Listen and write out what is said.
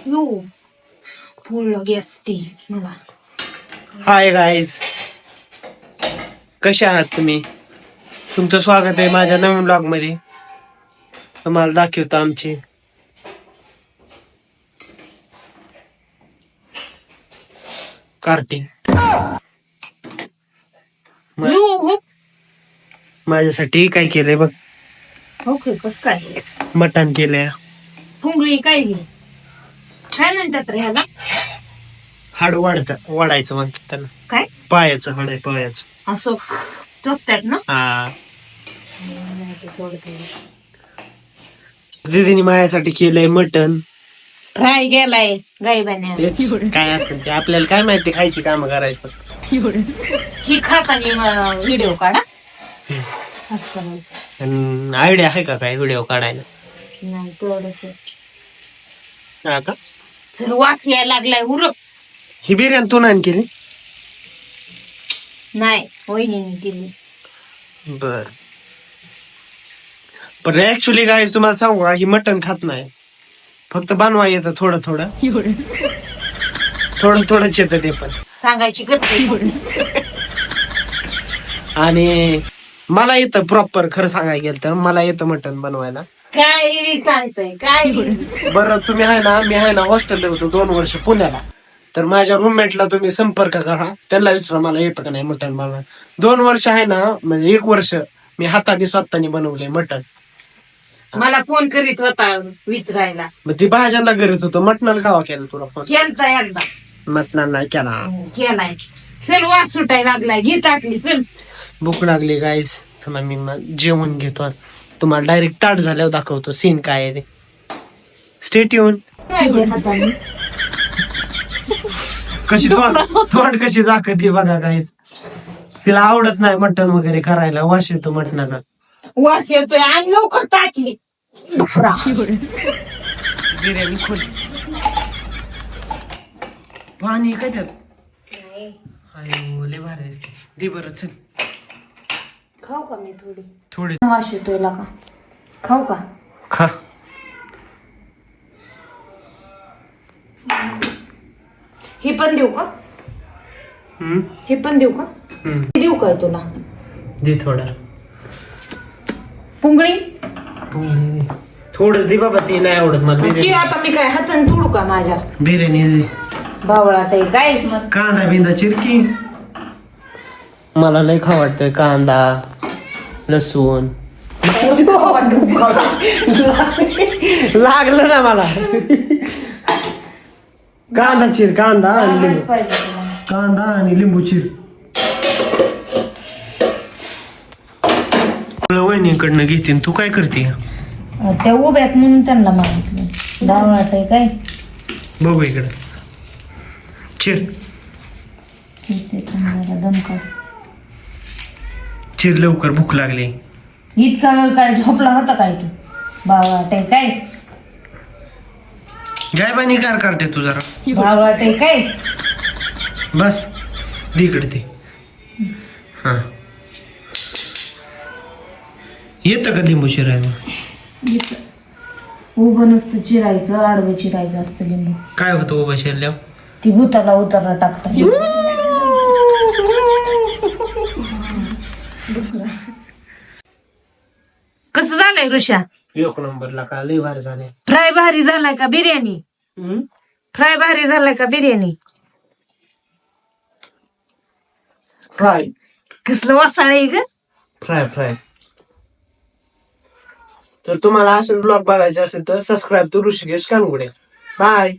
यो फुल gas ती मला. Hi guys, कसे आहात तुम्ही? तुमचं स्वागत आहे माझ्या नवीन ब्लॉग मध्ये. तुम्हाला दाखवतो आमची कार्टिंग. माझ्यासाठी काय केलंय बघ. ओके, कस काय मटण केलंय. फुंगळी काय काय म्हणतात रे ह्याला? हाड वाढायचं म्हणतात त्याला. काय पायाचं हाड आहे, पायाचं असं चोपतात ना. हा. दीदीने माझ्यासाठी केलंय मटण. फ्राय गेलाय गायबाने. तेच काय असेल ते आपल्याला काय माहिती, खायची काम करायचं. ही खाताना व्हिडिओ काढा. आयडिया आहे का काय व्हिडिओ काढायला? नाही तेवढंच. हा का? जर वास यायला लागलाय उरक. ही बिर्याणी तू नाही केली? नाही, वहिनीने केली. बर. पण ऍक्च्युली गाईज तुम्हाला सांगू का, ही मटण खात नाही, फक्त बनवा येतं थोडं थोडं थोडंच येतं ते पण. सांगायची गरज. आणि मला येतं प्रॉपर, खरं सांगायला गेलं तर मला येतं मटण बनवायला. काय सांगतय काय? बरं तुम्ही आहे ना, मी आहे ना हॉस्टेलला होतो 2 वर्ष पुण्याला, तर माझ्या रूममेटला तुम्ही संपर्क करा, त्यांना विचारा मला येतं का नाही मटण बनवायला. 2 वर्ष आहे ना, म्हणजे 1 वर्ष मी हाताने स्वतःने बनवलंय मटण. मला फोन करीत होता विचारायला. मग ती भाज्यांना करीत होतो, मटणाला कावा केला तुला फोन? केलता एकदा. मटणाला नाही केला. केलाय. चल वास सुटायला लागलाय, घे टाकली चल. भूक लागली गाईस, थांबा मी जेवण घेतो. तुम्हाला डायरेक्ट ताट झाल्यावर दाखवतो सीन काय आहे ते. स्टेट येऊन कशी तोंड कशी दाखवते बघा गाईस. तिला आवडत नाही मटण वगैरे करायला, वास येतो मटणाचा. वास येतोय आणि लवकर टाकली. बिर्याणी खोल. पाणी काय त्यात? अयो लय भारी दिसते. दे बरं चल. खाऊ का मी थोडे वास येतोय का? खाऊ का? खा. हे पण देऊ का? हे पण देऊ का? देऊ काय तुला? दे थोडा. पुंगळी थोडच दे बाबा, ती नाही आवडत मला ती बिर्याणी. आता मी काय हाताने तोडू का माझ्या? बिर्याणी दे. बावळाट आहे काय? कांदा बिंदा चिरकी. मला लय खा वाटतंय कांदा लसूण. लागलं ना मला. कांदा चिर, कांदा आणि लिंबू. कांदा आणि लिंबू चिर. वहिनीकडनं घेते. तू काय करते? त्या उभ्यात म्हणून त्यांना मागितलं. बावळाट आहे काय? बघू इकडं. चिर चिर लवकर, भूक लागली. इतका वेळ काय झोपला होता काय तू? बावळाट आहे काय? जाय पाणी कार काढते तू जरा. बावळाट आहे काय? बस दे इकडे ते. हा येतं का लिंबू चिरायला? उभं नसतं चिरायचं, आडवं चिरायचं असतं लिंबू. काय होतं उभा शिरल्यावर? ती भूताला उतरला टाकता. कसं झालंय ऋषा? 1 नंबरला का लय भारी झाले. फ्राय भारी झालाय का बिर्याणी? फ्राय भारी झालाय का बिर्याणी? फ्राय. कसलं वासाळ आहे ग? फ्राय. तर तुम्हाला असं ब्लॉग बघायचे असेल तर सबस्क्राईब टू ऋषिकेश कानगुडे. बाय.